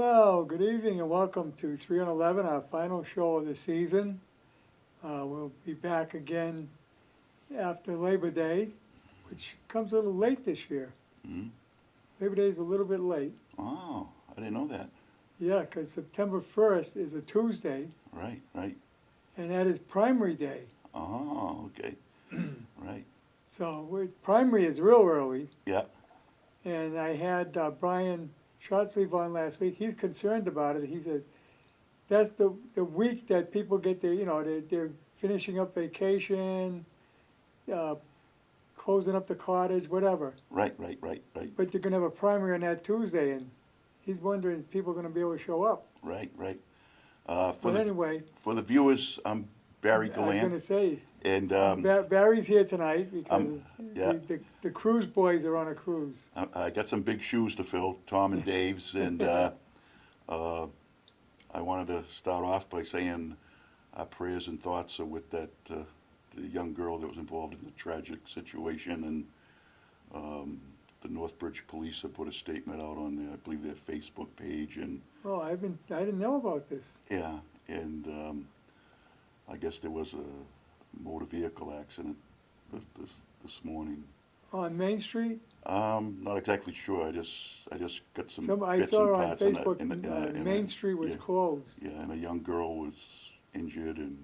Well, good evening and welcome to 3 on 11, our final show of the season. We'll be back again after Labor Day, which comes a little late this year. Mm. Labor Day is a little bit late. Oh, I didn't know that. Yeah, because September 1st is a Tuesday, Right, right. and that is primary day. Oh, okay. Right. So primary is real early, Yeah. and I had Brian Shortsleeve on last week. He's concerned about it. He says that's the week that people get their, they're finishing up vacation, uh, closing up the cottage, whatever. Right, right, right, right. But they're gonna have a primary on that Tuesday, and he's wondering if people are gonna be able to show up. Right, right. But anyway, For the viewers, I'm Barry I was gonna Gallant, say, and Barry's here tonight because yeah. the cruise boys are on a cruise. I got some big shoes to fill, Tom and Dave's, and I wanted to start off by saying our prayers and thoughts are with that the young girl that was involved in the tragic situation, and the Northbridge police have put a statement out on their, I believe, their Facebook page, and Oh, I didn't know about this. yeah, and I guess there was a motor vehicle accident this morning. On Main Street, Not exactly sure. I just got some I bits saw and on parts Facebook, Main Street was yeah, closed. yeah, and a young girl was injured, and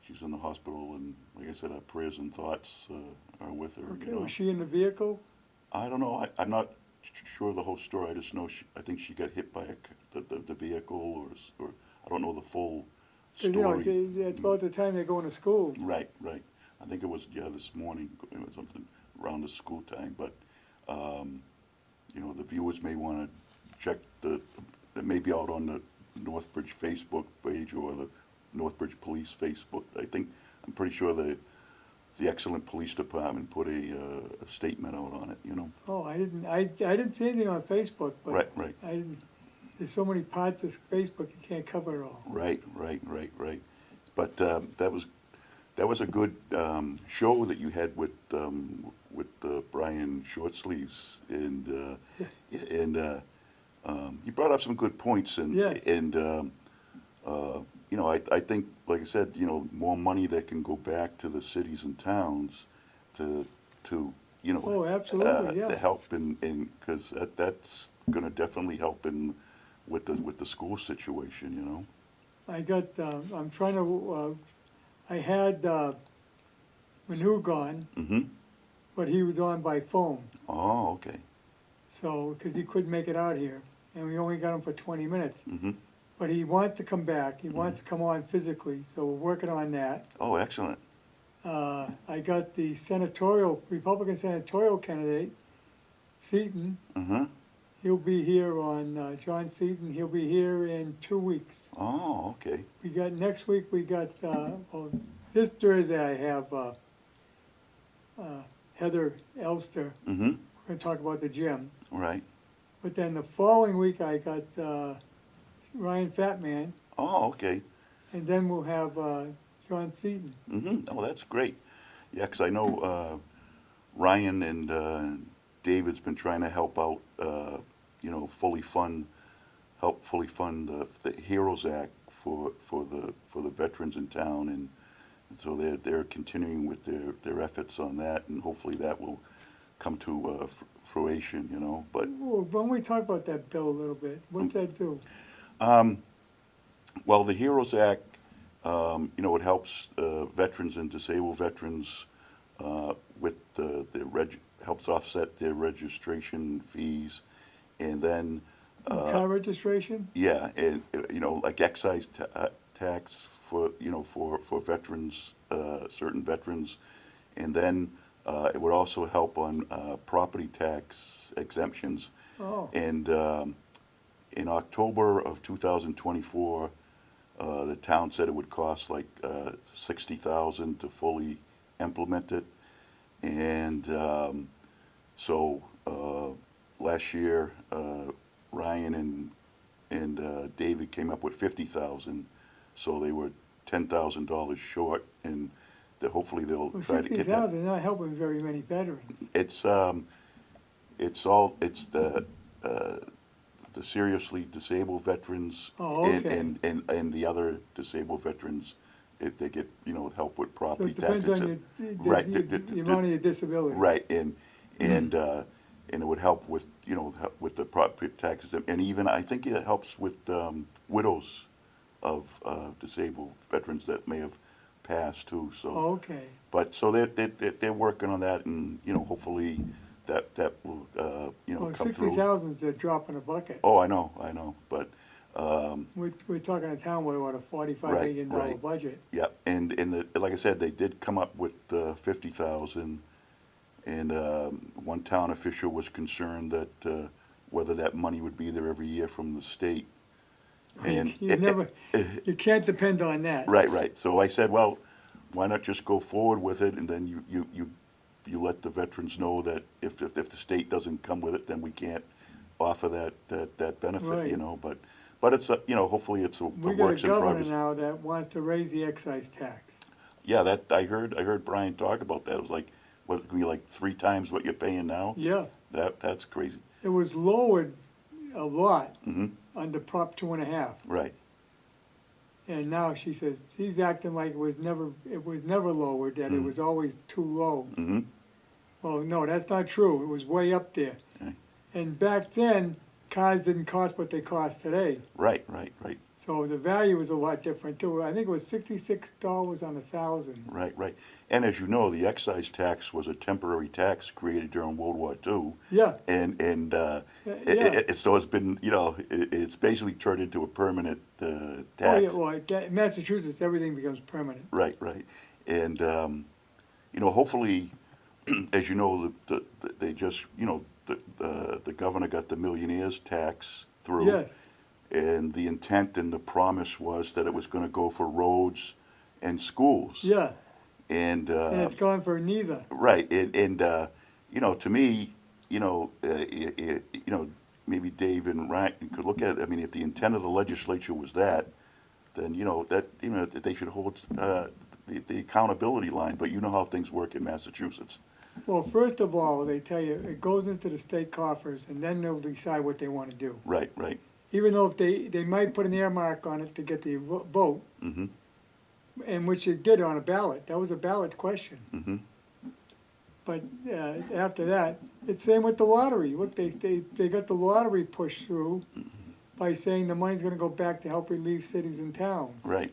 she's in the hospital. And like I said, our prayers and thoughts are with her. Okay, You know? was she in the vehicle? I don't know. I'm not sure of the whole story. I just know I think she got hit by the vehicle, or I don't know the full 'Cause, story. it's about the time they're going to school. Right, right. I think it was, yeah, this morning, it was something around the school time, but, the viewers may want to check it may be out on the Northbridge Facebook page or the Northbridge Police Facebook. I'm pretty sure the excellent police department put a statement out on it, Oh, I didn't see anything on Facebook, but Right, right. There's so many parts of Facebook, you can't cover it all. Right. But that was a good show that you had with Brian Shortsleeves, and you brought up some good points, and Yes. I think, like I said, more money that can go back to the cities and towns to Oh, absolutely, yeah. to help in because that's going to definitely help with the school situation. I got, I'm trying to, I had Manu gone, Mm-hmm. but he was on by phone. Oh, okay. So, because he couldn't make it out here, and we only got him for 20 minutes. Mm-hmm. But he wants to come back, he wants to come on physically, so we're working on that. Oh, excellent. I got the Republican senatorial candidate, Seaton. Mm-hmm. He'll be here on, John Seaton, he'll be here in 2 weeks. Oh, okay. Next week, this Thursday I have Heather Elster. Mm-hmm. We're gonna talk about the gym. Right. But then the following week, I got Ryan Fatman, Oh, okay. and then we'll have John Seaton. Mm-hmm. Oh, that's great. Yeah, because I know Ryan and David's been trying to help out, fully fund the Heroes Act for the veterans in town, and so they're continuing with their efforts on that, and hopefully that will come to fruition. But Well, why don't we talk about that bill a little bit? What's that do? well, the Heroes Act, it helps veterans and disabled veterans with helps offset their registration fees, and then Car registration? yeah, and like excise tax for veterans, certain veterans, and then it would also help on property tax exemptions. Oh, And in October of 2024, the town said it would cost like $60,000 to fully implement it, and so last year Ryan and David came up with 50,000, so they were $10,000 short, and hopefully they'll well, try to get that. 60,000 not helping very many veterans. It's the seriously disabled veterans Oh, okay. and the other disabled veterans, they get, help with So property it depends taxes. on Right, the amount of your disability. Right, and it would help with, with the property taxes, and even, I think it helps with widows of disabled veterans that may have passed too, so. Okay. But, so they're working on that, and, hopefully that will, Well, come through. 60,000 is a drop in a bucket. Oh, I know, but, We're talking a town with what, a $45 Right, million right. budget. yeah, and like I said, they did come up with 50,000, and one town official was concerned that whether that money would be there every year from the state. And You can't depend on that. right. So I said, well, why not just go forward with it, and then you let the veterans know that if the state doesn't come with it, then we can't offer that benefit, Right. But it's hopefully it's a We got a works in governor progress. now that wants to raise the excise tax. Yeah, that I heard Brian talk about that. It was like, what, it could be like 3 times what you're paying now? Yeah, That's crazy. it was lowered a lot Mm-hmm. under Prop 2.5. Right. And now she says, she's acting like it was never lowered, that it was always too low. Mm-hmm. Well, no, that's not true. It was way up there. Okay. And back then, cars didn't cost what they cost today. Right. So the value was a lot different too. I think it was $66 on 1,000. Right. And as you know, the excise tax was a temporary tax created during World War II. Yeah, And yeah. so it's been, it's basically turned into a permanent Oh, tax. yeah, well, in Massachusetts, everything becomes permanent. Right. And, hopefully, as you know, they just, the governor got the millionaires tax through. Yes, And the intent and the promise was that it was going to go for roads and schools. yeah. And, And it's gone for neither. right, and to me, maybe Dave and Ryan could look at it. I mean, if the intent of the legislature was that, then that they should hold the accountability line. But you know how things work in Massachusetts. Well, first of all, they tell you it goes into the state coffers, and then they'll decide what they want to do. Right. Even though if they might put an earmark on it to get the vote, Mm-hmm. and which it did on a ballot. That was a ballot question. Mm-hmm. But after that, it's same with the lottery. Look, they got the lottery pushed through by saying the money's going to go back to help relieve cities and towns. Right.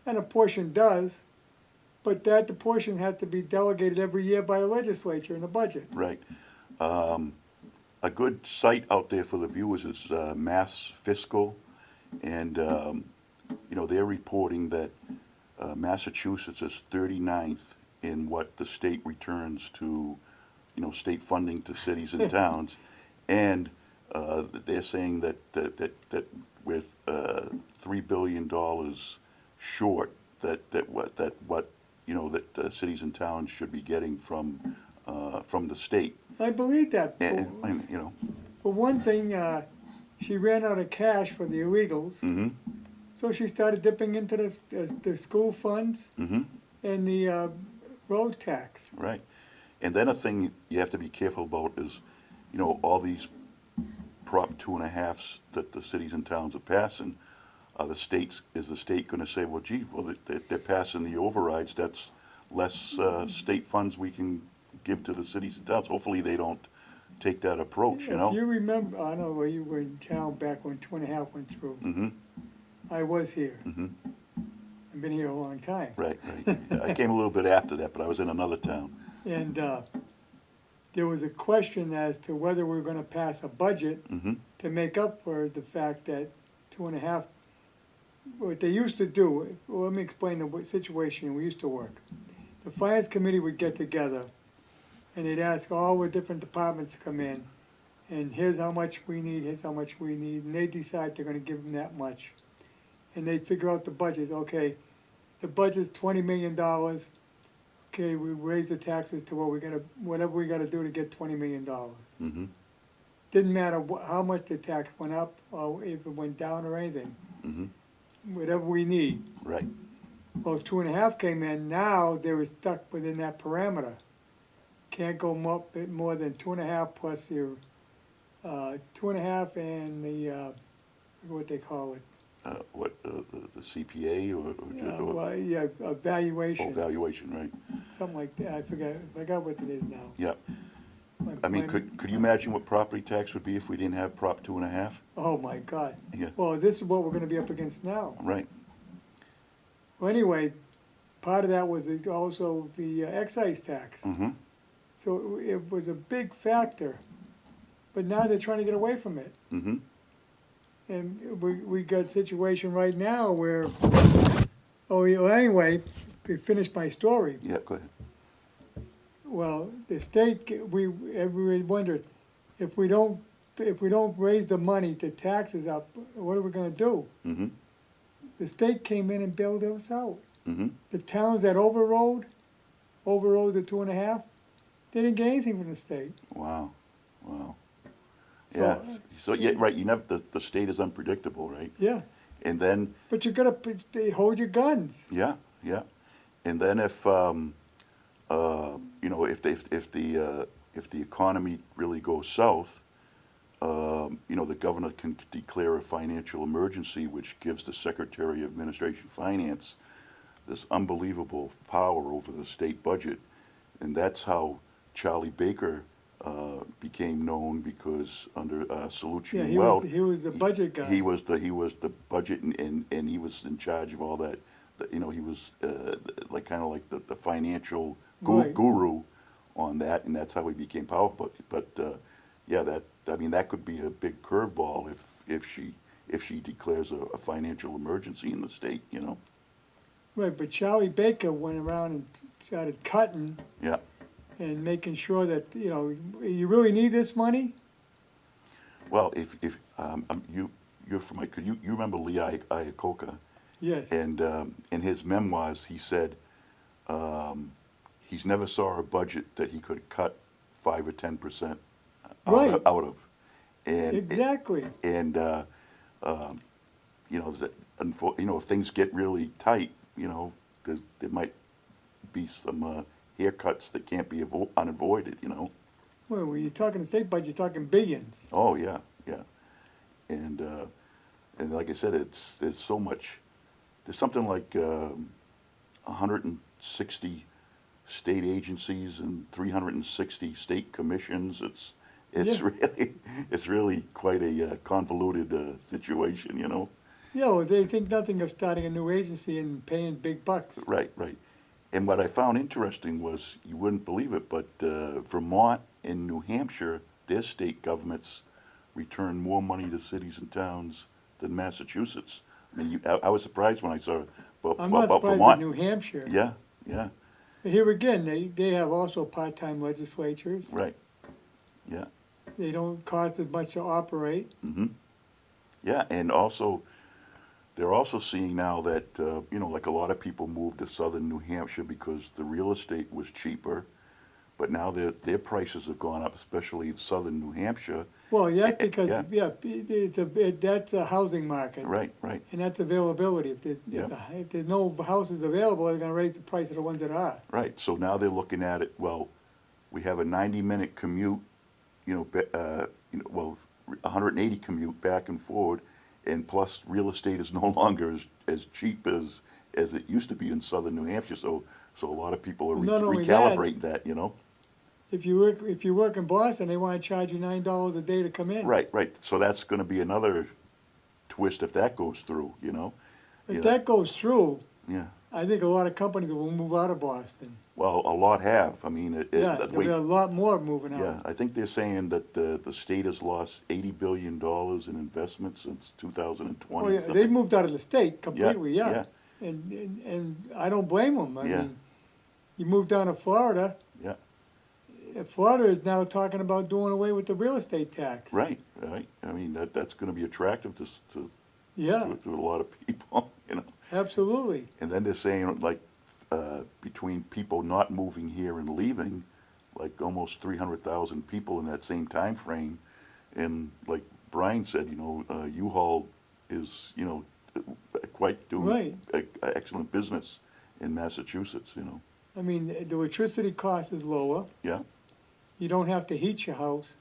And a portion does, but the portion has to be delegated every year by a legislature in the budget. Right. A good site out there for the viewers is Mass Fiscal, and they're reporting that Massachusetts is 39th in what the state returns to, state funding to cities and towns, and they're saying that with $3 billion short, that cities and towns should be getting from the state. I believe that. And, For one thing, she ran out of cash for the illegals, mm-hmm, so she started dipping into the school funds mm-hmm, and the road tax. right. And then a thing you have to be careful about is, all these Prop 2.5s that the cities and towns are passing, is the state going to say, well, gee, they're passing the overrides, that's less state funds we can give to the cities and towns. Hopefully they don't take that approach, If you remember, I know where you were in town back when 2.5 went through. Mm-hmm, I was here. mm-hmm, I've been here a long time. right. Yeah, I came a little bit after that, but I was in another town. And there was a question as to whether we were going to pass a budget Mm-hmm, to make up for the fact that 2.5, what they used to do, well, let me explain the situation we used to work. The finance committee would get together and they'd ask all the different departments to come in, and here's how much we need, and they decide they're gonna give them that much. And they'd figure out the budget, okay, the budget's $20 million, okay, we raise the taxes to whatever we gotta do to get $20 million. mm-hmm, Didn't matter how much the tax went up, or if it went down or anything, mm-hmm, whatever we need. right. Well, 2.5 came in, now they were stuck within that parameter. Can't go more than 2.5 plus your 2.5 and the, I forget what they call it. The CPA Well, yeah, valuation, valuation, right? something like that. I forgot what it is now. Yeah. My- I mean, my- could you imagine what property tax would be if we didn't have Prop 2.5? Oh, my God. Yeah. Well, this is what we're gonna be up against now. Right. Well, anyway, part of that was also the excise tax. Mm-hmm. So it was a big factor, but now they're trying to get away from it. Mm-hmm. And we got a situation right now where, oh, yeah, well, anyway, to finish my story. Yeah, go ahead. Well, the state, everybody wondered, if we don't raise the money, the taxes up, what are we gonna do? Mm-hmm. The state came in and bailed us out. Mm-hmm. The towns that overrode the 2.5, they didn't get anything from the state. Wow. Wow. So, Yeah. So yeah, right. You never. The state is unpredictable, right? Yeah, And then but you gotta hold your guns. yeah, yeah. And then if you know, if the economy really goes south, you know, the governor can declare a financial emergency, which gives the Secretary of Administration Finance this unbelievable power over the state budget, and that's how Charlie Baker became known, because under Salucci Yeah, and he Weld, was the budget guy. he was the budget, and he was in charge of all that. You know, he was like kind of like the financial Right. guru on that, and that's how he became powerful. But yeah, that could be a big curveball if she declares a financial emergency in the state. You know. Right, but Charlie Baker went around and started cutting Yeah. and making sure that, you really need this money? Well, if you're from you remember Lee Iacocca, Yes. and in his memoirs he said he's never saw a budget that he could cut 5 or 10% Right. out of, and Exactly. and you know if things get really tight, there might be some haircuts that can't be unavoided. Well, when you're talking state budget, you're talking billions. Oh yeah, yeah, and like I said, there's so much. There's something like 160 state agencies and 360 state commissions. Yeah. It's really quite a convoluted situation. They think nothing of starting a new agency and paying big bucks. Right, right. And what I found interesting was, you wouldn't believe it, but Vermont and New Hampshire, their state governments return more money to cities and towns than Massachusetts. I mean, I was surprised when I saw about I'm not surprised with Vermont. New Hampshire. Yeah, yeah, Here again, they have also part-time legislatures. right. Yeah, They don't cost as much to operate. mm-hmm. Yeah, and also, they're also seeing now that, like a lot of people moved to southern New Hampshire because the real estate was cheaper, but now their prices have gone up, especially in southern New Hampshire. Well, yeah, Yeah. because, that's a housing market. Right, right, And that's availability. Yeah. If there's no houses available, they're gonna raise the price of the ones that are. right. So now they're looking at it, well, we have a 90-minute commute, 180 commute back and forward, and plus real estate is no longer as cheap as it used to be in southern New Hampshire. So a lot of people are Not only recalibrating that. If you work in Boston, they wanna charge you $9 a day to come in. Right, right. So that's going to be another twist if that goes through. If that goes through, Yeah. I think a lot of companies will move out of Boston. Well, a lot have. I mean, Yeah, there'll be a lot more moving yeah. out. I think they're saying that the state has lost $80 billion in investments since 2020. Oh, yeah, something. they moved out of the state completely, yeah. yeah. And I don't blame them. I Yeah. mean, you move down to Florida, Yeah. Florida is now talking about doing away with the real estate tax. Right, right. I mean, that's going to be attractive to Yeah, a lot of people, absolutely. And then they're saying, like, between people not moving here and leaving, like almost 300,000 people in that same time frame. And like Brian said, U-Haul is, quite doing Right. excellent business in Massachusetts. I mean, the electricity cost is lower. Yeah, You don't have to heat your house.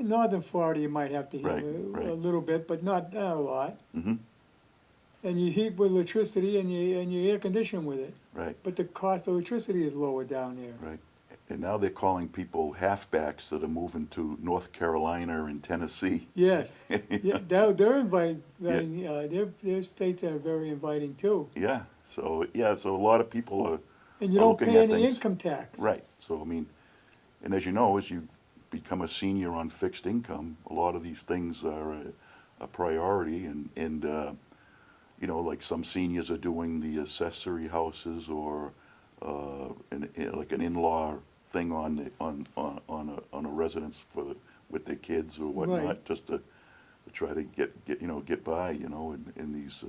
In northern Florida, you might have to heat Right, a right. little bit, but not a lot. Mm-hmm, And you heat with electricity and you air condition with it. right, But the cost of electricity is lower down there. right. And now they're calling people halfbacks that are moving to North Carolina and Tennessee. Yes, yeah, they're inviting, Yeah. their states are very inviting too. Yeah, so a lot of people are And you are don't looking pay at any things. income tax. Right, so I mean, and as you know, as you become a senior on fixed income, a lot of these things are a priority, and you know, like some seniors are doing the accessory houses or like an in-law thing on a residence with their kids or whatnot, Right. just to try to get by, in these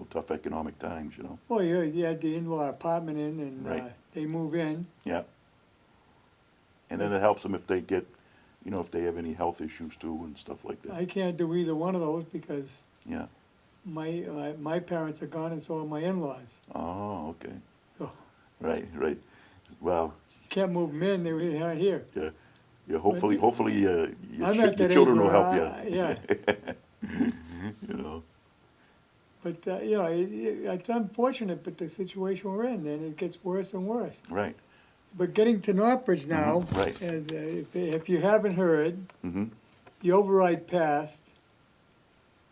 tough economic times, Well, you had the in-law apartment in and Right. they move in. Yeah. And then it helps them if they get, if they have any health issues too and stuff like that. I can't do either one of those because Yeah. my parents are gone and so are my in-laws. Oh, okay. So Right, right. Well, can't move them in, they really aren't here. yeah, yeah. Hopefully, your I'm at your that children age will where help you. Yeah, You know. but, it's unfortunate, but the situation we're in, and it gets worse and worse. Right. But getting to Northbridge now, right. as, if you haven't heard, Mm-hmm. the override passed,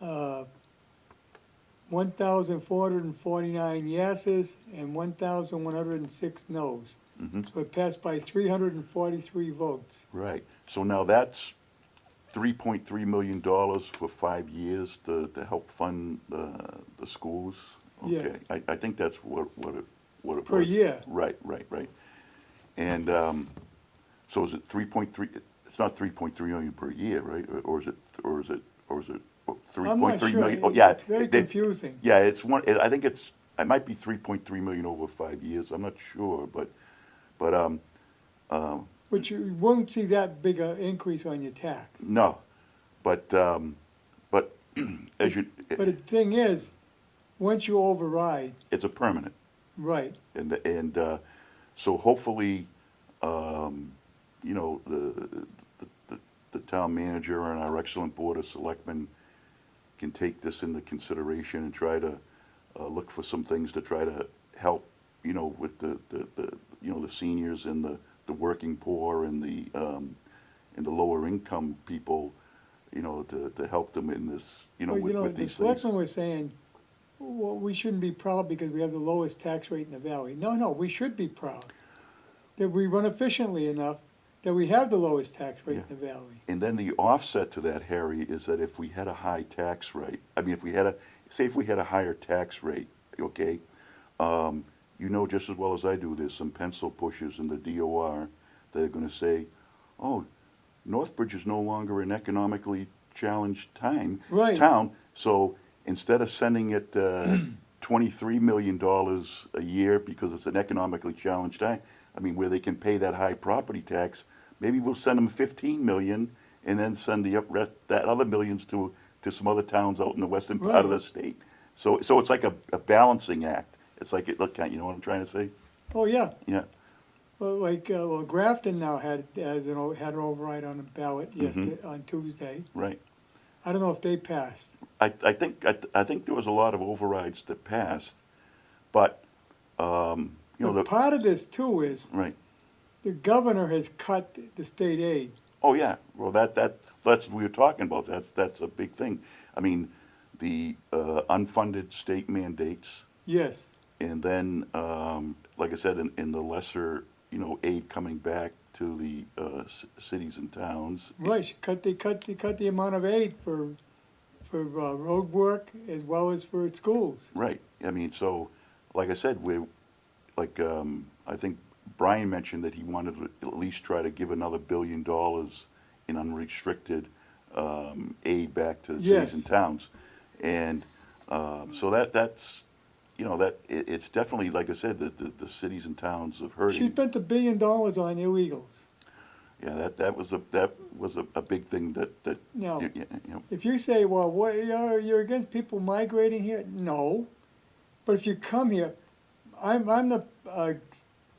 1,449 yeses and 1,106 noes. Mm-hmm. So it passed by 343 votes. Right. So now that's $3.3 million for 5 years to help fund the schools. Yeah. Okay. I think that's what it Per was. year. Right, right, right. And so is it 3.3? It's not 3.3 million per year, right? Or is it 3.3 I'm not sure. million? Oh, yeah. It's very confusing. Yeah, it's one. I think it might be 3.3 million over 5 years. I'm not sure, but But you won't see that big a increase on your tax. no, but as you, But the thing is, once you override, it's a permanent, right, and so hopefully, the town manager and our excellent board of selectmen can take this into consideration and try to look for some things to try to help, with the seniors and the working poor and the lower income people, to help them in this, well, with the these things. selectmen were saying, well, we shouldn't be proud because we have the lowest tax rate in the valley. No, we should be proud that we run efficiently enough that we have the lowest tax rate in the valley. And then the offset to that, Harry, is that if we had a high tax rate, I mean, if we had a higher tax rate, okay, just as well as I do, there's some pencil pushers in the DOR that are gonna say, oh, Northbridge is no longer an economically challenged Right. town, so instead of sending it $23 million a year because it's an economically challenged town, I mean, where they can pay that high property tax, maybe we'll send them 15 million and then send that other millions to some other towns out in the western part of the state. So it's like a balancing act. It's like, look, you know what I'm trying to say? Oh, yeah. Yeah. Well, Grafton now had an override on the ballot yesterday, on Tuesday. Right. I don't know if they passed. I think there was a lot of overrides that passed, but But part of this too is right. the governor has cut the state aid. Oh yeah. Well, that's what we were talking about. That's a big thing. I mean, the unfunded state mandates, Yes, and then like I said, in the lesser aid coming back to the cities and towns. right. They cut the amount of aid for road work as well as for schools. Right. I mean, so like I said, I think Brian mentioned that he wanted to at least try to give another $1 billion in unrestricted aid back to the cities and towns, and so that's it's definitely, like I said, the cities and towns of She hurting. spent $1 billion on illegals. Yeah, that was a big thing that Now, you know. if you say, well, what, you're against people migrating here? No, but if you come here, I'm the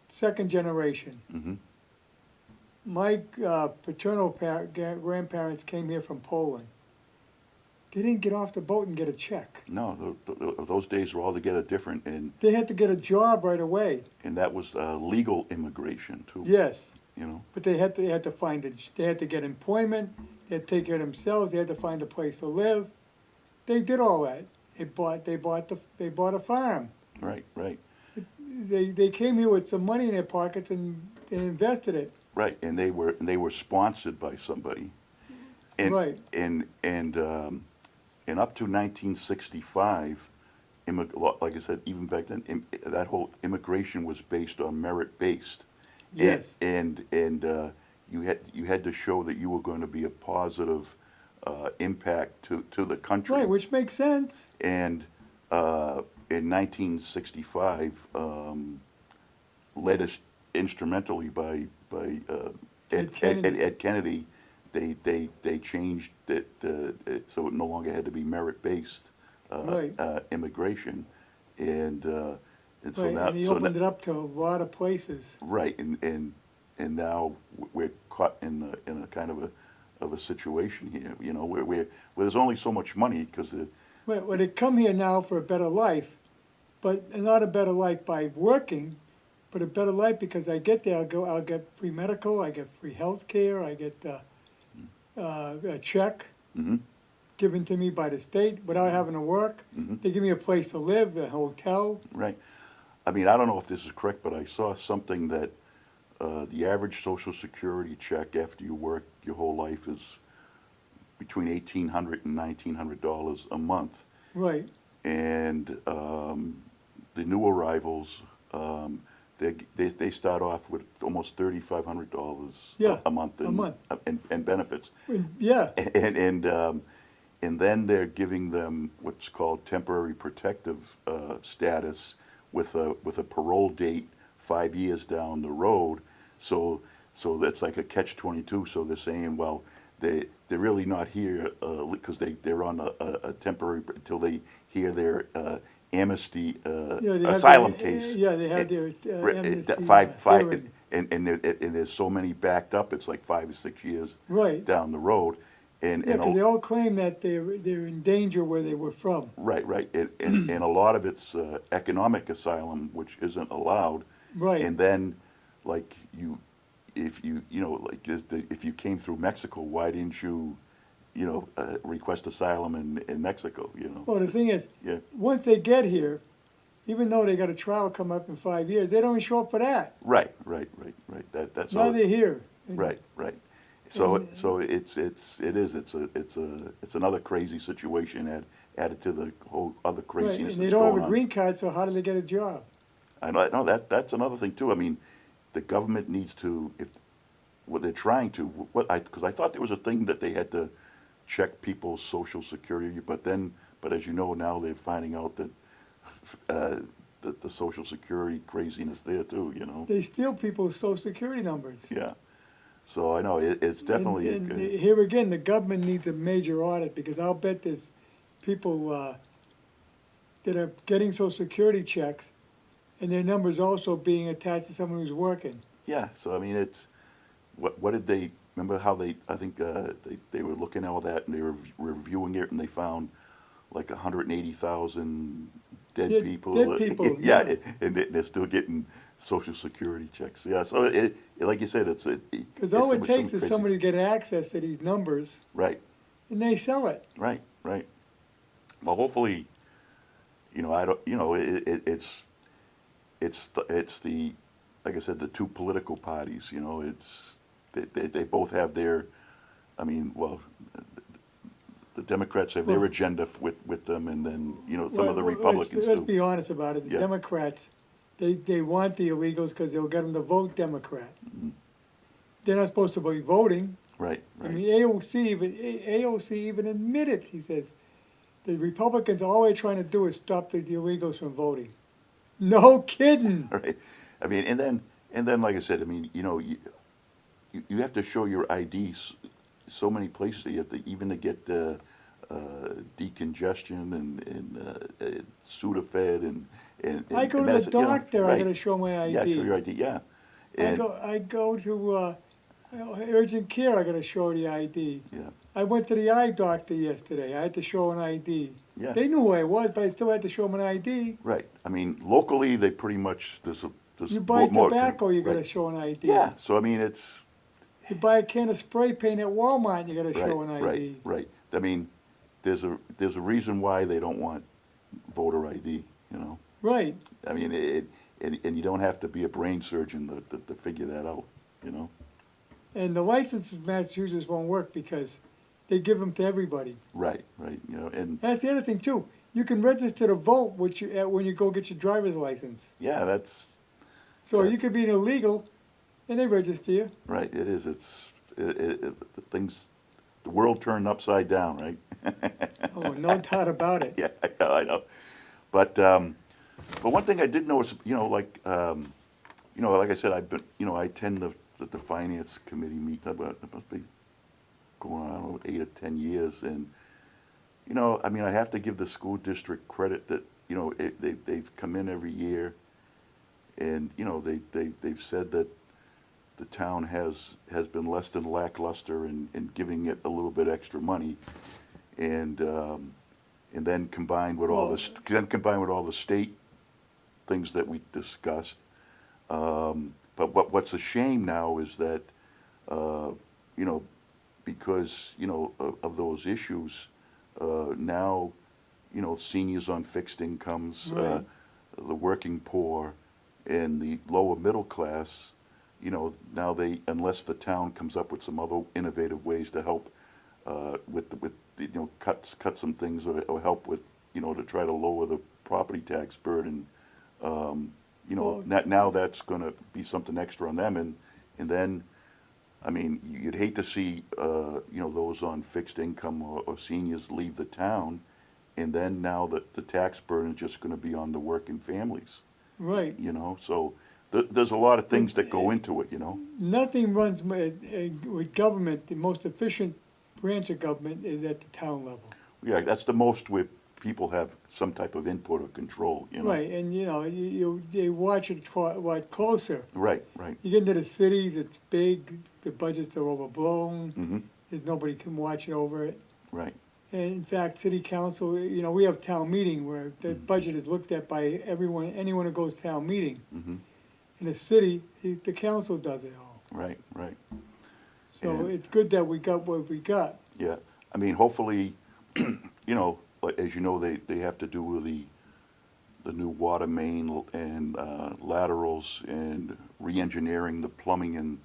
second generation. Mm-hmm. my paternal grandparents came here from Poland. They didn't get off the boat and get a check. No, those days were altogether different, They had to get a job right away. and that was legal immigration too. Yes, You know, but they had to find they had to get employment. They had to take care of themselves. They had to find a place to live. They did all that. They bought a farm. right, right, They came here with some money in their pockets and invested it. right, and they were sponsored by somebody, and Right. and up to 1965, like I said, even back then, that whole immigration was based on merit-based. Yes. And you had to show that you were going to be a positive impact to the country. Right, which makes sense. And in 1965, led us instrumentally by Ed Kennedy. Ed Kennedy, they changed it so it no longer had to be merit-based Right. immigration, and so Right, now and he opened it up to a lot of places. right, and now we're caught in a kind of a situation here, you know, where there's only so much money because Well, they come here now for a better life, but not a better life by working, but a better life because I get there, I'll get free medical, I get free health care, I get a check Mhm. given to me by the state without having to work. Mhm. They give me a place to live, a hotel. right. I mean, I don't know if this is correct, but I saw something that the average Social Security check after you work your whole life is between $1,800 and $1,900 a month. Right, And the new arrivals, they start off with almost $3,500 Yeah, a month a month. and benefits. yeah, And then they're giving them what's called temporary protective status with a parole date 5 years down the road. So that's like a catch-22. So they're saying, well, they're really not here because they're on a temporary until they hear their amnesty yeah, they have asylum their, case. yeah, they have their Right, amnesty five, hearing. and there's so many backed up. It's like 5 or 6 years Right. down the road, and Yeah, and because a, they all claim that they're in danger where they were from. right, and a lot of it's economic asylum, which isn't allowed. Right. And then, like if you came through Mexico, why didn't you, request asylum in Mexico? You know. Well, the thing is, Yeah. once they get here, even though they got a trial come up in 5 years, they don't even show up for that. Right. That's Now all. they're here. And- Right. So And- it's another crazy situation added to the whole other Right, craziness and they that's don't going have a on. green card, so how do they get a job? I know that's another thing too. I mean, the government needs to, if what they're trying to, because I thought there was a thing that they had to check people's social security, but as you know now, they're finding out that the social security craziness there too. You know. They steal people's social security numbers. Yeah. So I know it's definitely And here again, the government needs a major audit because I'll bet there's people that are getting social security checks and their numbers also being attached to someone who's working. yeah. So I mean, it's what did they remember how I think they were looking at all that and they were reviewing it and they found like 180,000 dead Dead- people. dead people, yeah, yeah. and they're still getting social security checks. Yeah, so like you said, Because all it takes is somebody to get access to these numbers right, and they sell it. right. Well, hopefully, I don't, it's the like I said, the two political parties. They both have their, I mean, well, the Democrats have their Well- agenda with them, and then some of the Well, Republicans let's do. be honest about it. The Yeah. Democrats, they want the illegals because they'll get them to vote Democrat. Mhm. They're not supposed to be voting. Right. I mean, AOC even admitted, he says, the Republicans, all they're trying to do is stop the illegals from voting. No kidding. Right. I mean, and then, like I said, I mean, you have to show your IDs so many places. You have to even to get decongestion and Sudafed and I go to the medicine, doctor, I right. gotta show my ID. Yeah, show your ID. Yeah. And I go to Urgent care, I gotta show the ID. Yeah, I went to the eye doctor yesterday, I had to show an ID. yeah, They knew who I was, but I still had to show them an ID. right. I mean, locally, they pretty much, there's You buy more. tobacco, you Right. gotta show an ID. Yeah, so I mean, it's, You buy a can of spray paint at Walmart, you gotta right, show an ID. right, right. I mean, there's a reason why they don't want voter ID, you know? Right, I mean, and you don't have to be a brain surgeon to figure that out, you know? and the licenses in Massachusetts won't work because they give them to everybody. Right, right, you know, and, That's the other thing too. You can register to vote when you go get your driver's license. yeah, that's, So Yeah. you could be illegal, and they register you. right, it is, the things, the world turned upside down, right? Oh, no doubt about it. Yeah, I know. But one thing I did notice, you know, like I said, I attend the finance committee meet, about, it must be going on, I don't know, 8 or 10 years, and, you know, I mean, I have to give the school district credit that, you know, they've come in every year, and, you know, they've said that the town has been less than lackluster in giving it a little bit extra money, and then combined with all this, the state things that we discussed. But what's a shame now is that, you know, because, you know, of those issues, now, you know, seniors on fixed incomes, Right. the working poor, and the lower middle class, you know, now unless the town comes up with some other innovative ways to help with you know, cut some things or help with, you know, to try to lower the property tax burden, you know, Well- now that's gonna be something extra on them, and then, I mean, you'd hate to see, you know, those on fixed income or seniors leave the town, and then now the tax burden is just gonna be on the working families, Right. you know, so there's a lot of things that go into it, you know? Nothing runs with government, the most efficient branch of government is at the town level. Yeah, that's the most where people have some type of input or control, you know? Right, and you know, you watch it closer. Right, right. You get into the cities, it's big, the budgets are overblown, Mm-hmm, there's nobody can watch it over it. right, And in fact, city council, you know, we have town meeting where the budget is looked at by anyone who goes to town meeting. mm-hmm, In the city, the council does it all. right, right. So And- it's good that we got what we got. Yeah, I mean, hopefully, you know, like, as you know, they have to do with the new water main and laterals and re-engineering the plumbing, and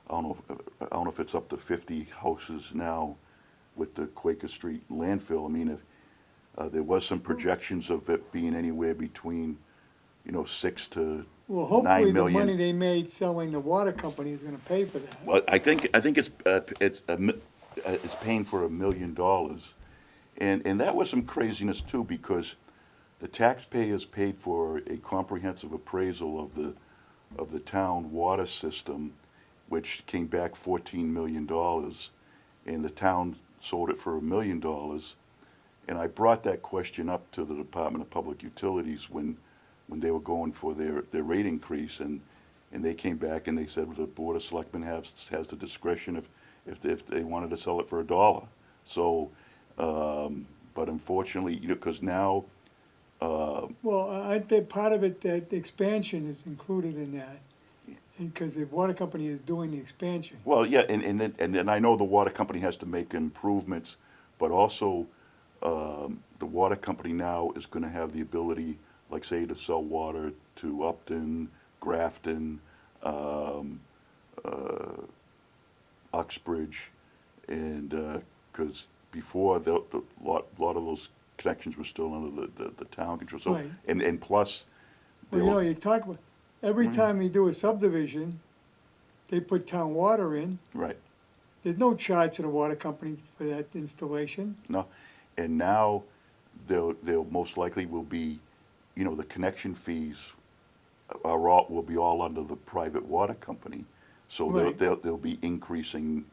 I don't know if it's up to 50 houses now with the Quaker Street landfill. I mean, if there was some projections of it being anywhere between, you know, 6 to Well, 9 hopefully the million. money they made selling the water company is gonna pay for that. Well, I think it's paying for $1 million, and that was some craziness too, because the taxpayers paid for a comprehensive appraisal of the town water system, which came back $14 million, and the town sold it for $1 million. And I brought that question up to the Department of Public Utilities when they were going for their rate increase, and they came back and they said, well, the Board of Selectmen has the discretion if they wanted to sell it for $1. So, but unfortunately, you know, because now, Well, I think part of it, that the expansion is included in that. Because the water company is doing the expansion. well, yeah, and then I know the water company has to make improvements, but also, the water company now is gonna have the ability, like, say, to sell water to Upton, Grafton, Uxbridge, and, because before, the lot of those connections were still under the town control, so, Right. and plus, Well, you know, you talk about, every Mm-hmm. time you do a subdivision, they put town water in. right, There's no charge to the water company for that installation. no, and now, they'll most likely will be, you know, the connection fees will be all under the private water company. So Right. they'll be increasing,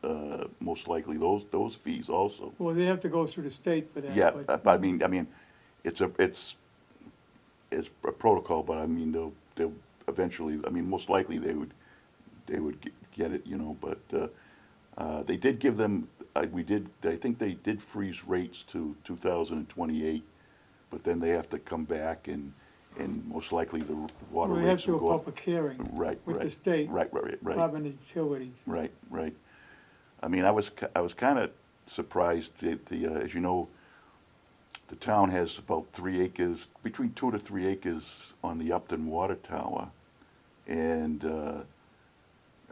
most likely those fees also. Well, they have to go through the state for that. Yeah, but- but I mean, it's a protocol, but I mean, they'll eventually, I mean, most likely they would get it, you know, but, they did give them, I think they did freeze rates to 2028, but then they have to come back and most likely the water We have rates to do will a go up. public hearing Right, with the right. state Right. Department of Utilities. Right. I mean, I was kind of surprised that as you know, the town has about 3 acres, between 2 to 3 acres on the Upton Water Tower. And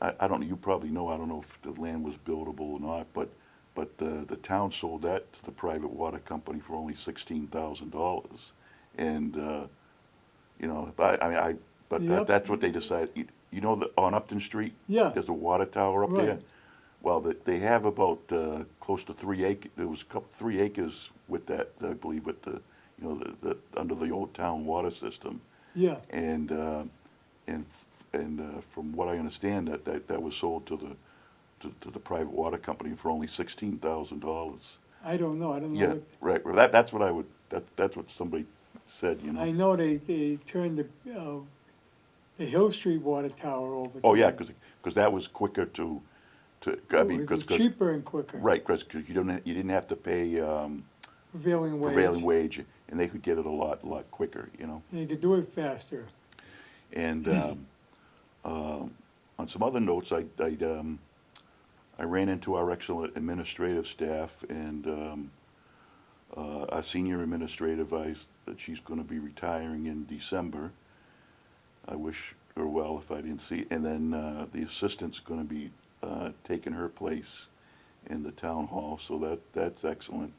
I don't know, you probably know, I don't know if the land was buildable or not, but the town sold that to the private water company for only $16,000. And, you know, Yep. that's what they decided. You know, on Upton Street? Yeah. There's a water tower up Right. there. Well, they have about close to 3 acres. There was 3 acres with that, I believe, with the, you know, the under the old town water system. Yeah. And from what I understand, that was sold to the private water company for only $16,000. I don't know. I don't know. Yeah, right. Well, that's what that's what somebody said. You know. I know they turned the Hill Street water tower over. Oh to yeah, them. because that was quicker to I mean, It was because cheaper and quicker. right, because you didn't have to pay Prevailing wage. prevailing wage, and they could get it a lot quicker, you know. And you could do it faster. And on some other notes, I ran into our excellent administrative staff, and our senior administrative that she's going to be retiring in December. I wish her well if I didn't see. And then the assistant's going to be taking her place in the town hall, so that's excellent.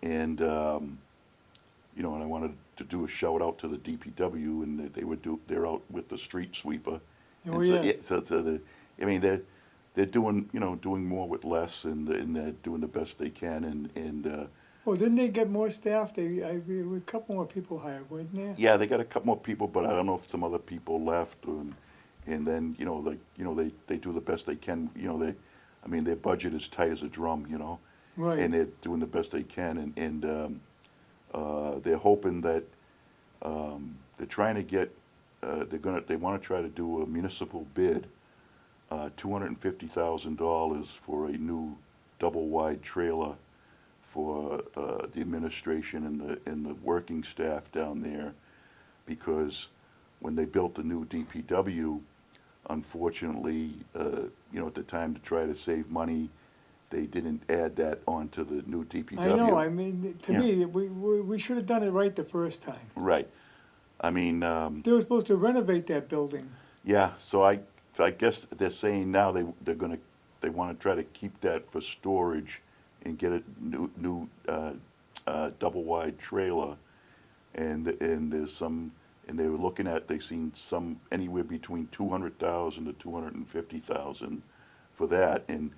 And you know, and I wanted to do a shout out to the DPW, and they're out with the street sweeper. Oh, And so, yes. I mean, they're doing, you know, doing more with less, and they're doing the best they can, and Oh, didn't they get more staff? A couple more people hired, weren't there? yeah, they got a couple more people, but I don't know if some other people left, and then, you know, they do the best they can, you know, I mean, their budget is tight as a drum, you know. Right. And they're doing the best they can, and they're hoping that they're trying to get, they want to try to do a municipal bid, $250,000 for a new double-wide trailer for the administration and the working staff down there, because when they built the new DPW, unfortunately, you know, at the time to try to save money, they didn't add that onto the new DPW. I know. I mean, to Yeah. me, we should have done it right the first time. Right. I mean, They were supposed to renovate that building. yeah. So I guess they're saying now they want to try to keep that for storage and get a new double wide trailer, and there's some, and they were looking at, they seen some anywhere between 200,000 to 250,000 for that. And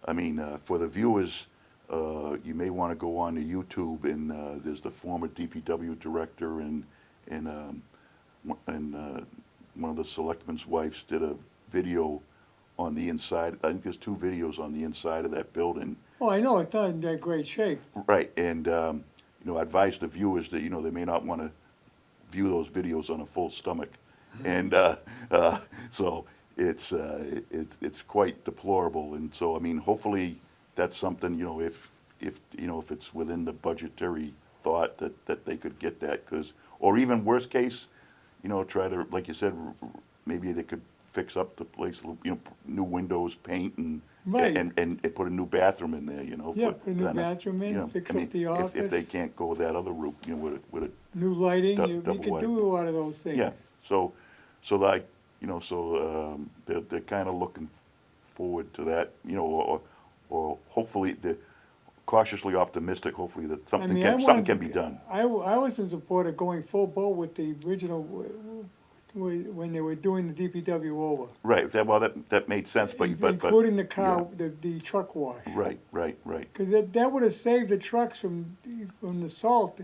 I mean, for the viewers, you may want to go on to YouTube, and there's the former DPW director and one of the selectmen's wives did a video on the inside. I think there's 2 videos on the inside of that building. Oh, I know, it's not in that great shape. Right, and you know, I advise the viewers that, you know, they may not want to view those videos on a full stomach, and so it's quite deplorable. And so, I mean, hopefully that's something, you know, if you know, if it's within the budgetary thought that they could get that, or even worst case, you know, try to, like you said, maybe they could fix up the place, you know, new windows, paint, and Right. and put a new bathroom in there, you know. Yeah, for- put a new then, bathroom in, you know, fix I mean, up the if they office. can't go that other route, you know, with a New lighting, you double could wide. do a lot of those things. yeah, so like, you know, so they're kind of looking forward to that, you know, or hopefully they're cautiously optimistic, hopefully that something I something wanted can to- be done. I was in support of going full boat with the original, when they were doing the DPW over. Right, that made sense, but Including the car, the truck wash. right. Because that would have saved the trucks from the salt.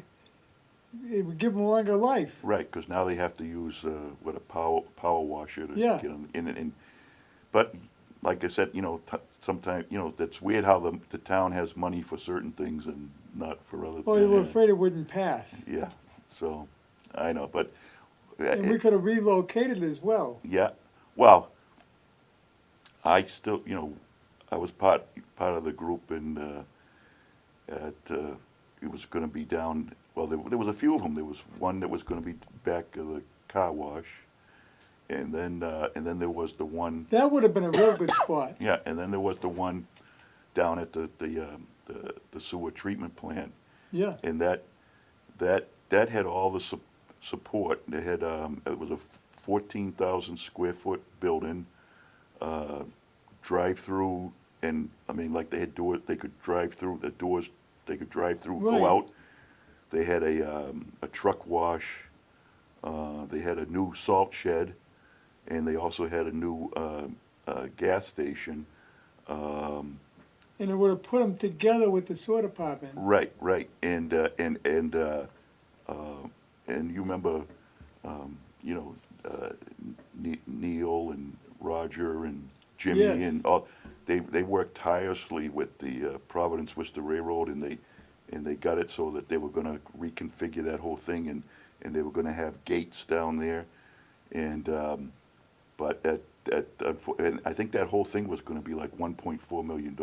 It would give them a longer life. Right, because now they have to use a power washer to Yeah. get them in and. But like I said, you know, sometimes, you know, that's weird how the town has money for certain things and not for other. Well, they were afraid it wouldn't pass. Yeah, so I know, but And we could have relocated as well. yeah, well, I still, you know, I was part of the group, and it was going to be down. Well, there was a few of them. There was one that was going to be back of the car wash, and then there was the one. That would have been a real good spot. Yeah, and then there was the one down at the sewer treatment plant, Yeah, and that had all the support. They had it was a 14,000 square foot building, drive through, and I mean, like, they had doors, they could drive through the doors, they could drive through, Right. go out. They had a truck wash. They had a new salt shed, and they also had a new gas station. and it would have put them together with the sewer department. Right, right, and you remember, you know, Neil and Roger and Jimmy, Yes. and all. They worked tirelessly with the Providence Worcester Railroad, and they got it so that they were going to reconfigure that whole thing, and they were going to have gates down there, and but and I think that whole thing was going to be like $1.4 million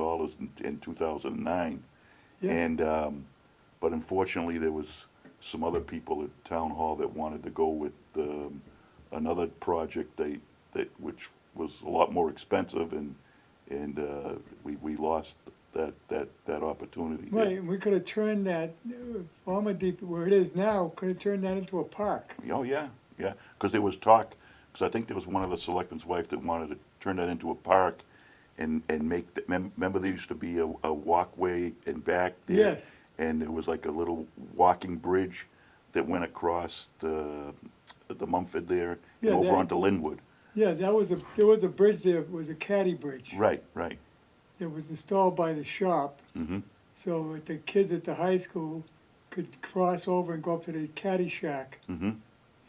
in 2009, Yeah. and but unfortunately there was some other people at town hall that wanted to go with another project which was a lot more expensive, and we lost that opportunity. Right, and we could have turned that, Farmer Deep, where it is now, could have turned that into a park. Oh, yeah, yeah, because there was talk, because I think there was one of the selectmen's wife that wanted to turn that into a park and make, remember there used to be a walkway and back there? Yes. And it was like a little walking bridge that went across the Mumford there, and Yeah, over that- onto Linwood. Yeah, there was a bridge there, it was a caddy bridge. Right, right. It was installed by the shop, Mm-hmm. so that the kids at the high school could cross over and go up to the caddy shack Mm-hmm.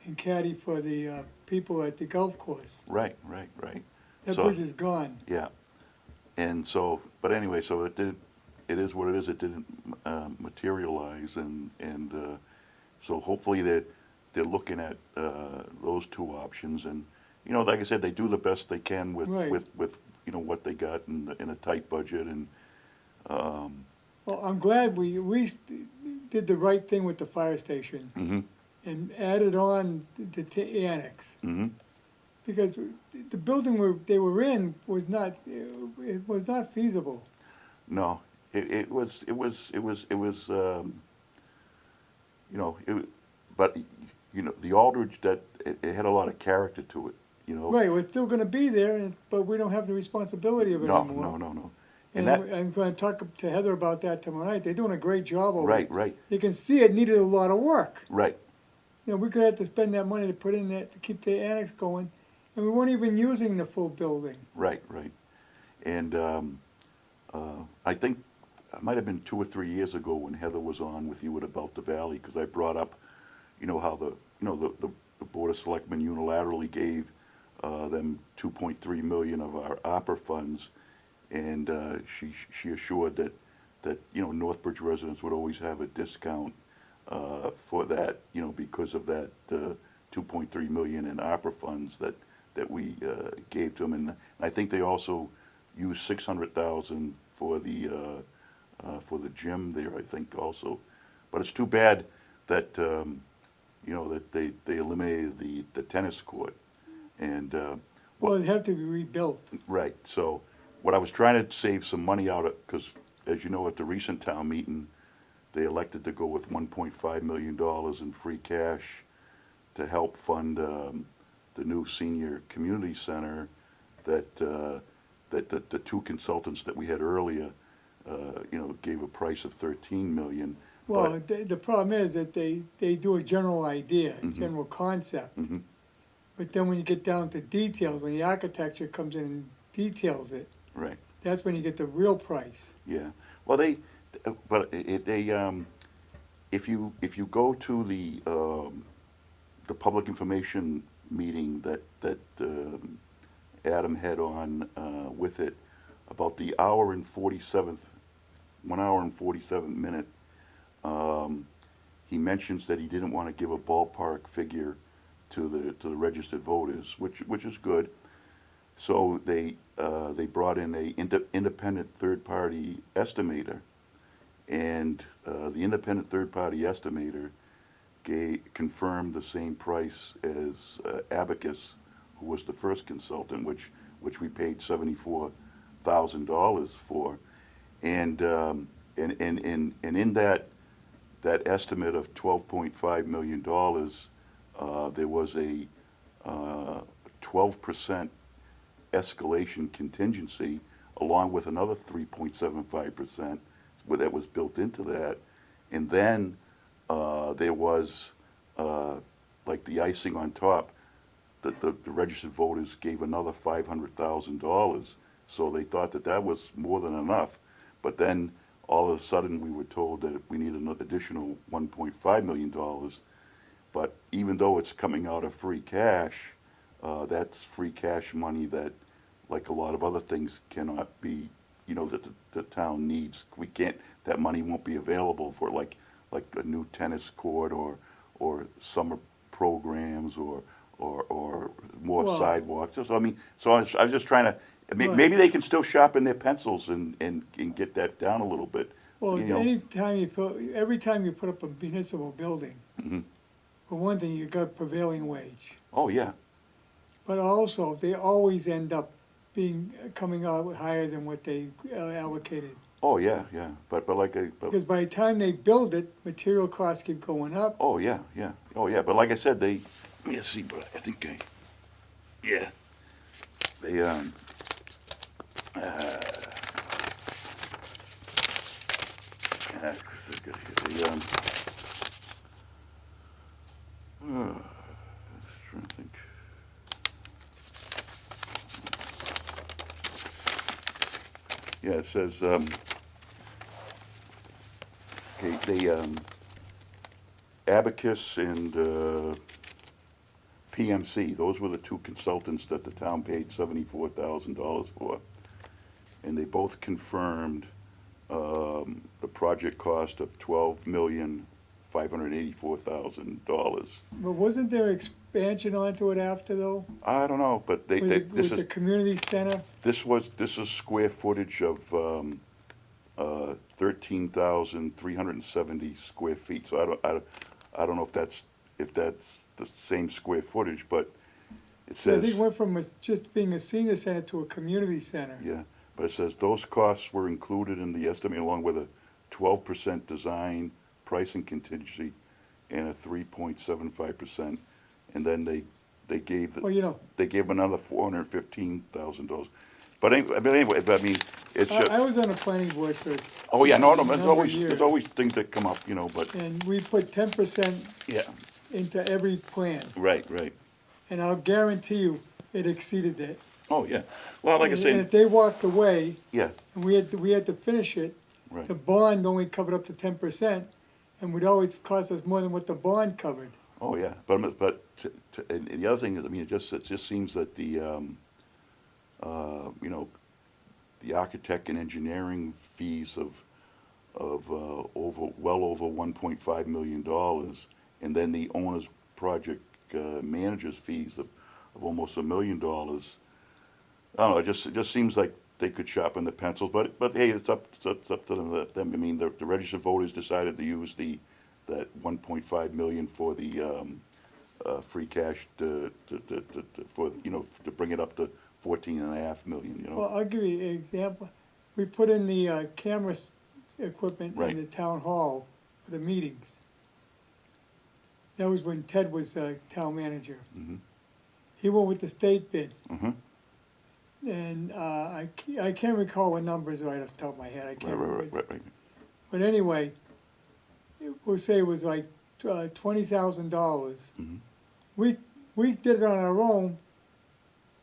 and caddy for the people at the golf course. Right, right, right. That So- bridge is gone. Yeah, and so, but anyway, so it did. It is what it is. It didn't materialize, and so hopefully they're looking at those two options, and you know, like I said, they do the best they can with Right. with you know what they got in a tight budget, and Well, I'm glad we at least did the right thing with the fire station mm-hmm, and added on the annex. mm-hmm, Because the building they were in was not, it was not feasible. no, it was you know, but you know, the Aldridge, that it had a lot of character to it, you know. Right, we're still gonna be there, but we don't have the responsibility of it No, anymore. no. And I'm gonna talk to Heather about that tomorrow night. They're doing a great job over Right, it. right, You can see it needed a lot of work. right. You know, we could have to spend that money to put in that, to keep the annex going, and we weren't even using the full building. Right, right. And I think it might have been 2 or 3 years ago when Heather was on with you at About the Valley, because I brought up, you know, how the Board of Selectmen unilaterally gave them 2.3 million of our opera funds, and she assured that you know, Northbridge residents would always have a discount for that, you know, because of that 2.3 million in opera funds that we gave to them, and I think they also used 600,000 for the gym there, I think also, but it's too bad that you know, that they eliminated the tennis court, and Well, it'd have to be rebuilt. right. So what I was trying to save some money out of, because as you know, at the recent town meeting, they elected to go with $1.5 million in free cash to help fund the new senior community center that the two consultants that we had earlier, you know, gave a price of 13 million. Well, the problem is that they do a general idea, Mhm. general concept. Hmm. But then when you get down to details, when the architecture comes in and details it, Right. that's when you get the real price. Yeah. Well, but if you go to the public information meeting that Adam had on with it about the 1 hour and 47 minute, he mentions that he didn't want to give a ballpark figure to the registered voters, which is good. So they brought in a independent third-party estimator, and the independent third-party estimator confirmed the same price as Abacus, who was the first consultant, which we paid $74,000 for, and in that estimate of $12.5 million, there was a 12% escalation contingency, along with another 3.75% that was built into that, and then there was like the icing on top. The registered voters gave another $500,000, so they thought that was more than enough. But then all of a sudden we were told that we need an additional $1.5 million. But even though it's coming out of free cash, that's free cash money that, like a lot of other things, cannot be, that the town needs. We can't, that money won't be available for like a new tennis court or summer programs or more Well- sidewalks. So I mean, I was just trying to, Right. maybe they can still sharpen their pencils and get that down a little bit. Well, you know. every time you put up a municipal building, Mhm. for one thing, you got prevailing wage. Oh, yeah. But also, they always end up coming out higher than what they allocated. Oh, yeah. But Because by the time they build it, material costs keep going up. oh, yeah. Oh, yeah. But like I said, let me see, but I think yeah. They, just trying to think. Yeah, it says, Abacus and PMC, those were the two consultants that the town paid $74,000 for. And they both confirmed the project cost of $12,584,000. But wasn't there expansion onto it after, though? I don't know, but With the community center? this is square footage of 13,370 square feet. So I don't know if that's the same square footage, but it I says, think it went from just being a senior center to a community center. yeah, but it says those costs were included in the estimate along with a 12% design pricing contingency and a 3.75%, and then they gave Well, they gave another $415,000. But anyway, I mean, it's just. I was on the planning board for, Oh, yeah, no, number of years. there's always things that come up, but, and we put 10% yeah, into every plan. right. And I'll guarantee you, it exceeded that. Oh, yeah. Well, like I And say, if they walked away, yeah, and we had to finish it, right. the bond only covered up to 10%, and would always cost us more than what the bond covered. Oh, yeah, but and the other thing is, I mean, it just seems that the architect and engineering fees of well over $1.5 million, and then the owner's project manager's fees of almost $1 million. I don't know, it just seems like they could sharpen the pencils, but hey, it's up to them. I mean, the registered voters decided to use that 1.5 million for the free cash to bring it up to 14.5 million. Well, I'll give you an example. We put in the camera equipment Right. in the town hall for the meetings. That was when Ted was town manager. Mhm. He went with the state bid. Mhm. And I can't recall what numbers right off the top of my head. I can't remember. Right. But anyway, we'll say it was like $20,000. Mhm. We did it on our own.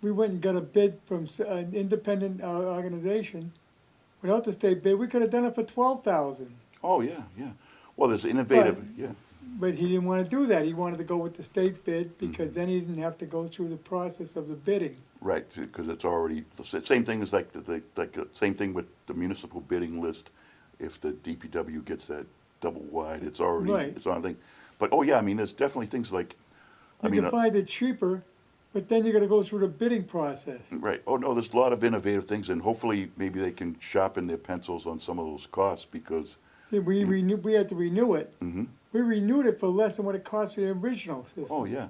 We went and got a bid from an independent organization. Without the state bid, we could have done it for $12,000. Oh, yeah. Well, there's innovative, yeah. But he didn't want to do that. He wanted to go with the state bid because then he didn't have to go through the process of the bidding. Right, because it's already, the same thing as same thing with the municipal bidding list. If the DPW gets that double wide, it's already, Right. it's on a thing. But, oh, yeah, I mean, there's definitely things like, I You mean, can find it cheaper but then you gotta go through the bidding process. Right. Oh, no, there's a lot of innovative things, and hopefully maybe they can sharpen their pencils on some of those costs because, See, we had to renew it. mhm. We renewed it for less than what it cost for the original system. Oh, yeah.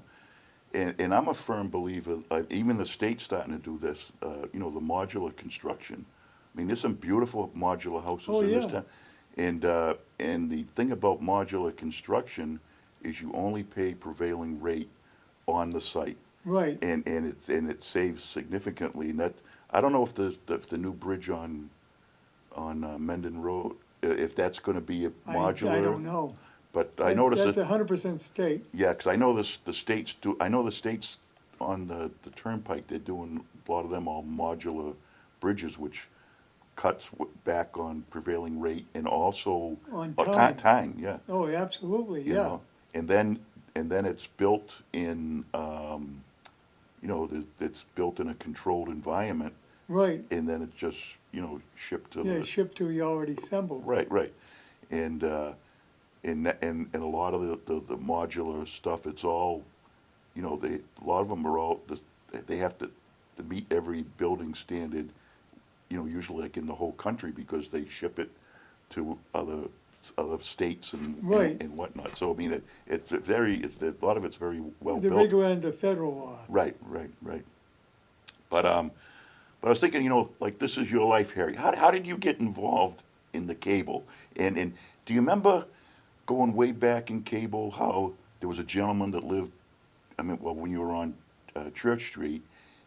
And I'm a firm believer, even the state's starting to do this, you know, the modular construction. I mean, there's some beautiful modular houses Oh, in this yeah. town. And the thing about modular construction is you only pay prevailing rate on the site. Right. And it saves significantly. And that, I don't know if the new bridge on Mendon Road, if that's gonna be a modular. I don't know. But I noticed That's that, 100% state. yeah, because I know the states do, I know the states on the turnpike, they're doing, a lot of them all modular bridges, which cuts back on prevailing rate and also. On oh, time. Time, yeah. Oh, absolutely, You yeah. know, and then it's built in, you know, it's built in a controlled environment, Right. and then it's just, you know, shipped to Yeah, the. shipped to you already assembled. Right. And, and a lot of the modular stuff, it's all, you know, a lot of them are all, they have to meet every building standard, you know, usually like in the whole country, because they ship it to other states and Right. and whatnot. So, I mean, it's a lot of it's very well The built. regular end of federal law. Right. But I was thinking, you know, like, this is your life, Harry. How did you get involved in the cable? And do you remember going way back in cable, how there was a gentleman that lived, I mean, well, when you were on Church Street,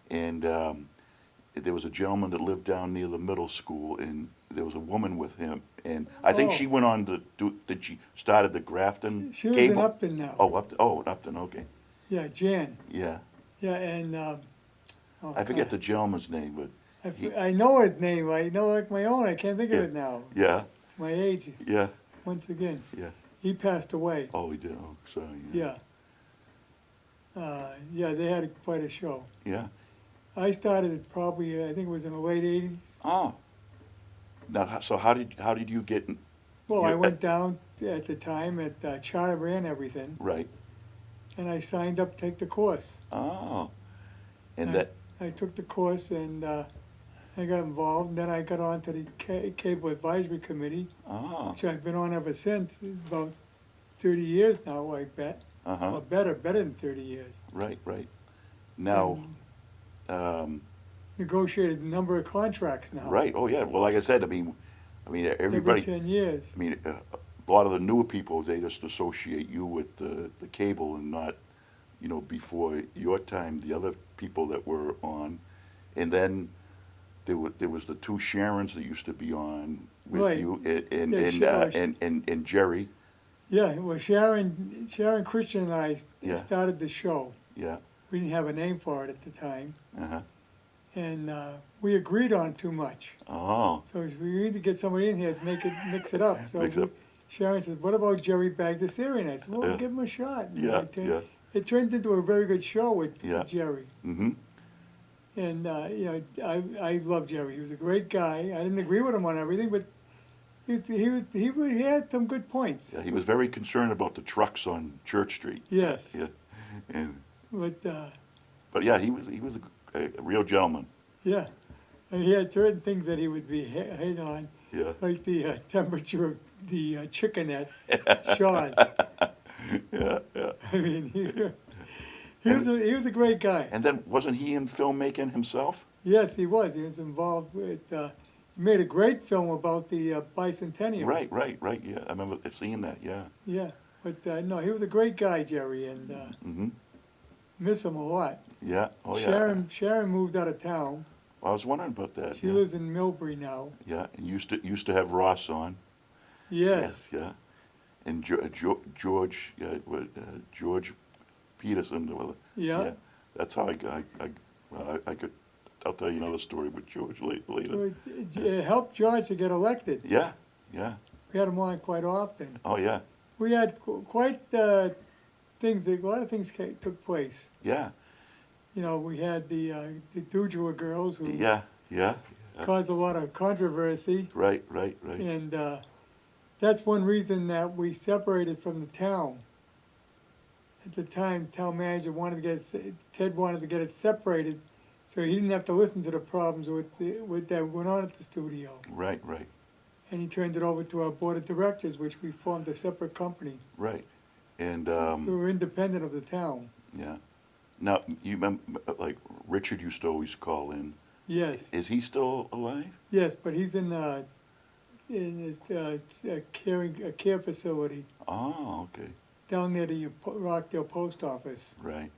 and there was a gentleman that lived down near the middle school, and there was a woman with him, and I think Oh. she went on to did she started the Grafton She lives in cable? Upton now. Upton, okay. Yeah, Jan. Yeah. Yeah, and, oh, I forget God. the gentleman's name, but I know his name. I know like my own. I can't think of Yeah. it now. yeah, It's my age, yeah, once again. yeah. He passed away. Oh, he did, oh, sorry, Yeah. Yeah, they had quite a show. Yeah. I started it probably, I think it was in the late 80s. Oh. Now, so how did you get, Well, I You- went down at the time at Charter ran everything, right? and I signed up to take the course. Oh. And I- that, I took the course and I got involved, and then I got on to the Cable Advisory Committee, oh, which I've been on ever since, about 30 years now, I bet. uh-huh, Or better than 30 years. right. Now, Negotiated a number of contracts now. right, oh, yeah, well, like I said, I mean, Every everybody, 10 years. I mean, a lot of the newer people, they just associate you with the cable and not, you know, before your time, the other people that were on. And then there was the two Sharons that used to be on with Right. you, Yeah, and Jerry, Yeah, well, Sharon Christian and I Yeah. started the show. yeah, We didn't have a name for it at the time, uh-huh, and we agreed on too much. oh, So we need to get somebody in here to mix it up. So Mix it up. Sharon says, "What about Jerry Bagdasarian?" I said, "Well, Yeah. give him a shot." And Yeah, it turned into a very good show with Yeah. Jerry. mm-hmm, And you know, I love Jerry. He was a great guy. I didn't agree with him on everything, but he had some good points. yeah, he was very concerned about the trucks on Church Street, Yes, yeah, and, but yeah, he was a real gentleman, yeah, and he had certain things that he would be hit on, yeah, like the temperature of the chicken at Shaw's. yeah. I mean, he was a great guy. And then, wasn't he in filmmaking himself? Yes, he was. He was involved with. He made a great film about the bicentennial. Right, yeah, I remember seeing that, yeah, Yeah, but no, he was a great guy, Jerry, and mm-hmm, miss him a lot. yeah, oh, yeah. Sharon moved out of town. I was wondering about that, She yeah. lives in Millbury now. Yeah, and used to have Ross on. Yes. Yeah. And George Peterson. Yeah. That's how I could. I'll tell you another story with George later. It helped George to get elected. Yeah. We had him on quite often. Oh yeah. We had quite things. A lot of things took place. Yeah. You know, we had the Dujua girls who Yeah. caused a lot of controversy. Right. And that's one reason that we separated from the town. at the time, town manager wanted to get, Ted wanted to get it separated, so he didn't have to listen to the problems with that went on at the studio. Right, right, And he turned it over to our board of directors, which we formed a separate company. right. And, We were independent of the town. yeah. Now, you remember, like, Richard used to always call in. Yes, Is he still alive? yes, but he's in his a care facility Oh, okay, down near the Rockdale Post Office. right.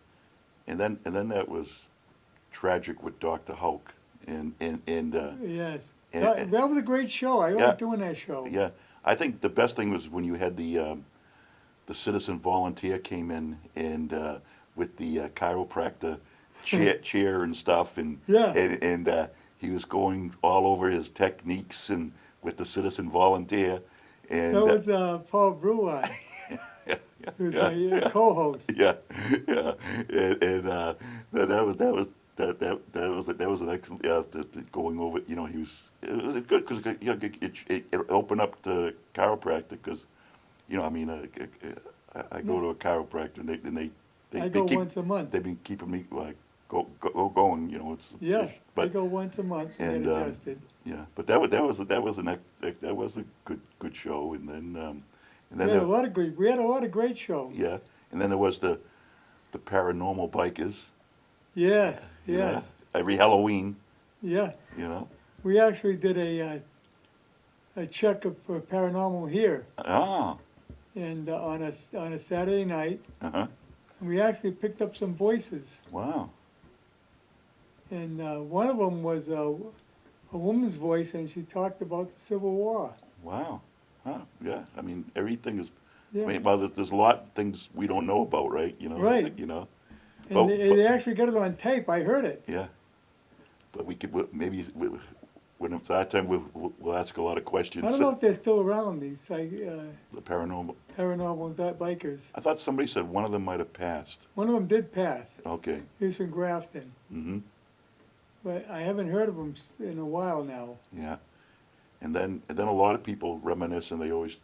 And then that was tragic with Dr. Hauk, and Yes, And- that was a great show. I Yeah. liked doing that show. yeah, I think the best thing was when you had the citizen volunteer came in and with the chiropractor chair and stuff, and Yeah. and he was going all over his techniques and with the citizen volunteer, and That was Paul Brulon, who was my co-host. yeah, yeah, and that was an excellent, going over, you know, it was good because it opened up the chiropractor, because, you know, I mean, I go to a chiropractor and they I go keep, once a month. they've been keeping me like going, you know, Yeah, I but go once a month to and, get adjusted. yeah, but that was a good show, and then We had a lot of great shows. yeah, and then there was the paranormal bikers. Yes, you know, yes, every Halloween, yeah. you know. We actually did a check of for paranormal here, Ah, and on a Saturday night, uh-huh. and we actually picked up some voices. Wow. And one of them was a woman's voice, and she talked about the Civil War. Wow. Huh. Yeah. I mean, everything is. Yeah. I mean, well, there's a lot of things we don't know about, right? You know. Right. You know. And But- they actually got it on tape. I heard it. Yeah. But maybe when it's our time, we'll ask a lot of questions. I don't know if they're still around, these The paranormal. paranormal bikers. I thought somebody said one of them might have passed. One of them did pass. Okay. He was from Grafton. Mm-hmm. But I haven't heard of him in a while now. Yeah. And then a lot of people reminisce, and they always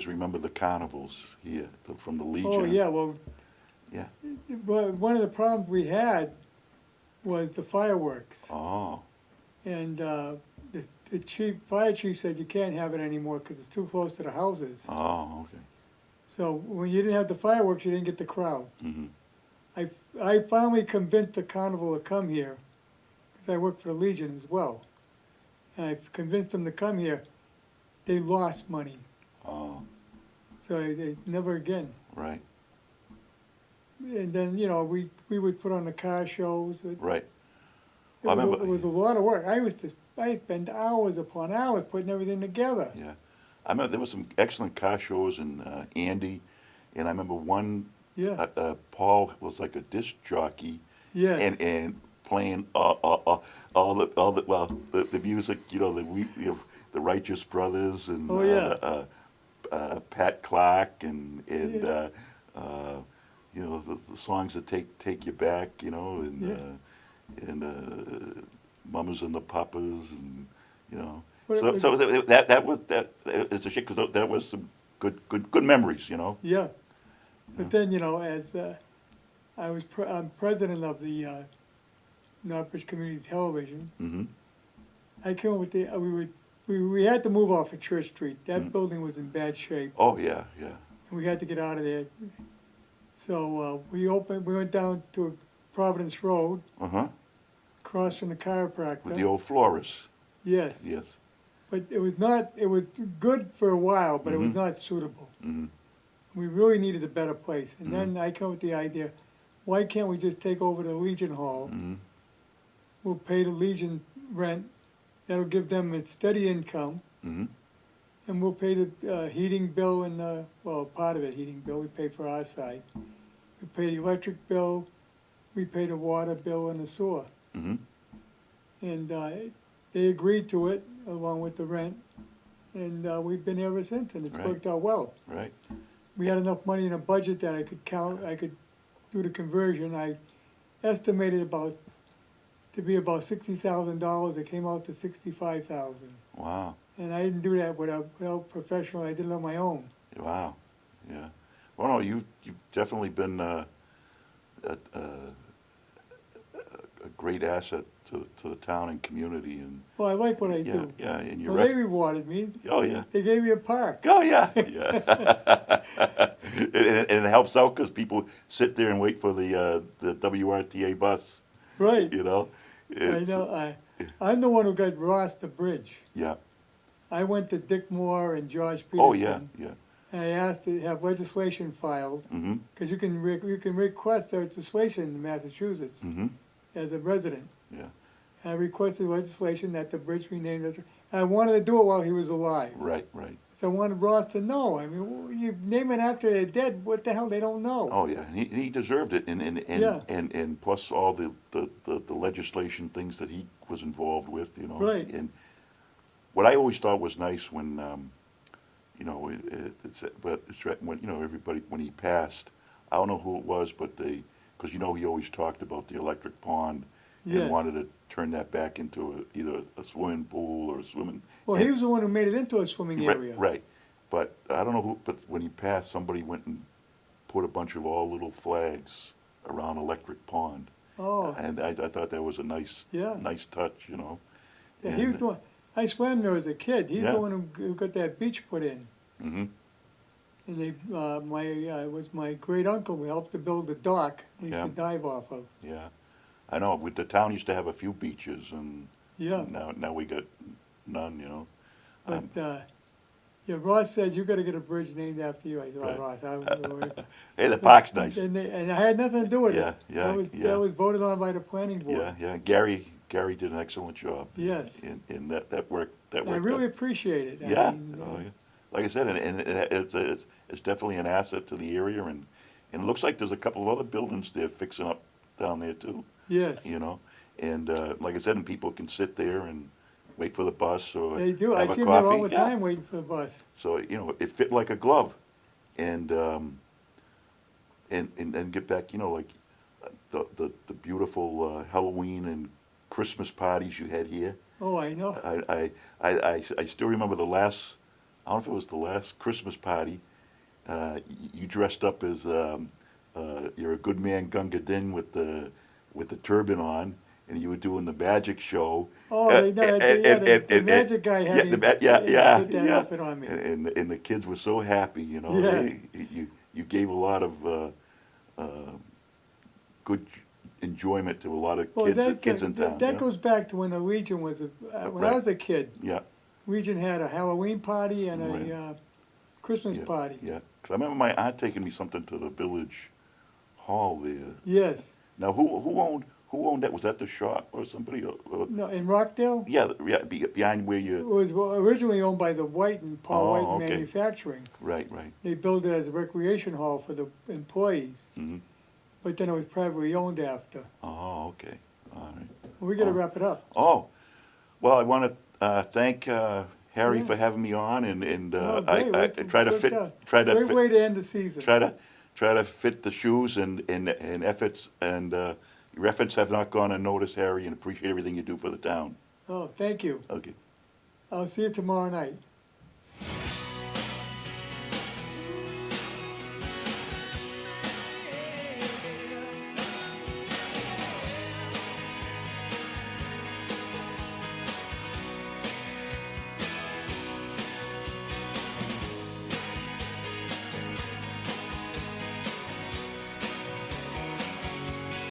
remember the carnivals here from the Legion. Oh, yeah, well, Yeah. but one of the problems we had was the fireworks. Oh. And the fire chief said you can't have it anymore because it's too close to the houses. Oh. Okay. So when you didn't have the fireworks, you didn't get the crowd. Mm-hmm. I finally convinced the carnival to come here, because I work for the Legion as well. And I convinced them to come here. They lost money, Oh. so they never again. Right. And then, you know, we would put on the car shows. Right. It I was, remember- it was a lot of work. I spent hours upon hours putting everything together. Yeah. I remember there was some excellent car shows in Andy, and I remember one. Yeah, Paul was like a disc jockey, yes. and playing the music, you know, the Righteous Brothers and Oh, yeah. Pat Clark and Yeah. you know, the songs that take you back, you know, and Mamas and the Papas, and you know. But it So was- so that it's a shit, because that was some good memories, you know. Yeah. But then, you know, as I'm president of the Northbridge Community Television, Mm-hmm. I came up with we had to move off of Church Street. That Mm. building was in bad shape, Oh yeah, yeah. and we had to get out of there. So we went down to Providence Road, Uh-huh. across from the chiropractor. With the old florist. Yes, Yes. but it was good for a while, but it was Mhm. not suitable. Mm-hmm. We really needed a better place. And Mhm. then I came up with the idea, why can't we just take over the Legion Hall? Mm-hmm. We'll pay the Legion rent. That'll give them a steady income. Mm-hmm. And we'll pay the heating bill and, part of it, heating bill, we pay for our side. We pay the electric bill, we pay the water bill and the sewer. Mm-hmm. And they agreed to it along with the rent. And we've been here ever since, and it's Right. worked out well. Right. We had enough money in a budget that I could do the conversion. I estimated to be about $60,000. It came out to $65,000. Wow. And I didn't do that without professional, I did it on my own. Wow. Yeah. Well, no, you've definitely been a great asset to the town and community, and Well, I like what I yeah, do. yeah, and your Well, they rewarded me. oh yeah, They gave me a park. oh yeah, yeah. And it helps out because people sit there and wait for the WRTA bus. Right. You know, I it's know. I'm the one who got Ross the bridge. yeah. I went to Dick Moore and George Peterson. Oh yeah, yeah. And I asked to have legislation filed, Mm-hmm. because you can request legislation in Massachusetts Mm-hmm. as a resident. Yeah. I requested legislation that the bridge be named as, I wanted to do it while he was alive. Right, right. So I wanted Ross to know. I mean, you name it after they're dead, what the hell, they don't know. Oh yeah, and he deserved it, and Yeah. and plus all the legislation things that he was involved with, you know. Right. And what I always thought was nice when, you know, it's right when, you know, everybody when he passed, I don't know who it was, but because you know he always talked about the electric pond and Yes. wanted to turn that back into either a swimming pool or a swimming. Well, and- he was the one who made it into a swimming area. Right, but I don't know who, but when he passed, somebody went and put a bunch of all little flags around Electric Pond. Oh, And I thought that was a nice, Yeah. nice touch, you know. yeah, he was the one, I swam there as a kid. He's Yeah. the one who got that beach put in. Mm-hmm, And they, was my great uncle who helped to build the dock we used Yeah. to dive off of. yeah. I know, with the town used to have a few beaches, and Yeah, now we got none, you know. Um, but, yeah, Ross said, you gotta get a bridge named after you. I said, Right. oh, Ross, Hey, the park's nice. And I had nothing to do with Yeah, it. yeah, yeah. That was voted on by the planning board. Yeah, yeah. Gary did an excellent job. Yes. In that work. And I really appreciate it. I Yeah, mean, oh, yeah. Like I said, and it's definitely an asset to the area, and it looks like there's a couple of other buildings they're fixing up down there too, Yes, you know? And, like I said, and people can sit there and wait for the bus or they do. I have a see them there all coffee. the Yeah. time waiting for the bus. So, you know, it fit like a glove. And then get back, you know, like the beautiful Halloween and Christmas parties you had here. Oh, I know. I still remember the last, I don't know if it was the last Christmas party, you dressed up as, you're a good man Gunga Din with the turban on, and you were doing the magic show. Oh, I know. The magic guy had him put that outfit on me. And the kids were so happy, you know. Yeah. You gave a lot of good enjoyment to a lot of Well, kids in town. that you know? goes back to when the Legion was, when I Right. was a kid. Yeah, Legion had a Halloween party and Right. a Christmas yeah, party. yeah. 'Cause I remember my aunt taking me something to the village hall there. Yes. Now, who owned that? Was that the shop or somebody? No, in Rockdale, Yeah, behind where it you. was originally owned by the White and Paul Oh, White okay. Manufacturing. Right, right. They built it as a recreation hall for the employees, Hmm. but then it was privately owned after. Oh, okay. All right. Well, we gotta Oh. wrap it up. Oh, well, I want to thank Harry Yeah. for having me on, and Oh, I great. try to Good fit, job. try to Great fit, way to end the season. try to fit the shoes and efforts, and your efforts have not gone unnoticed, Harry, and appreciate everything you do for the town. Oh, thank you. Okay. I'll see you tomorrow night.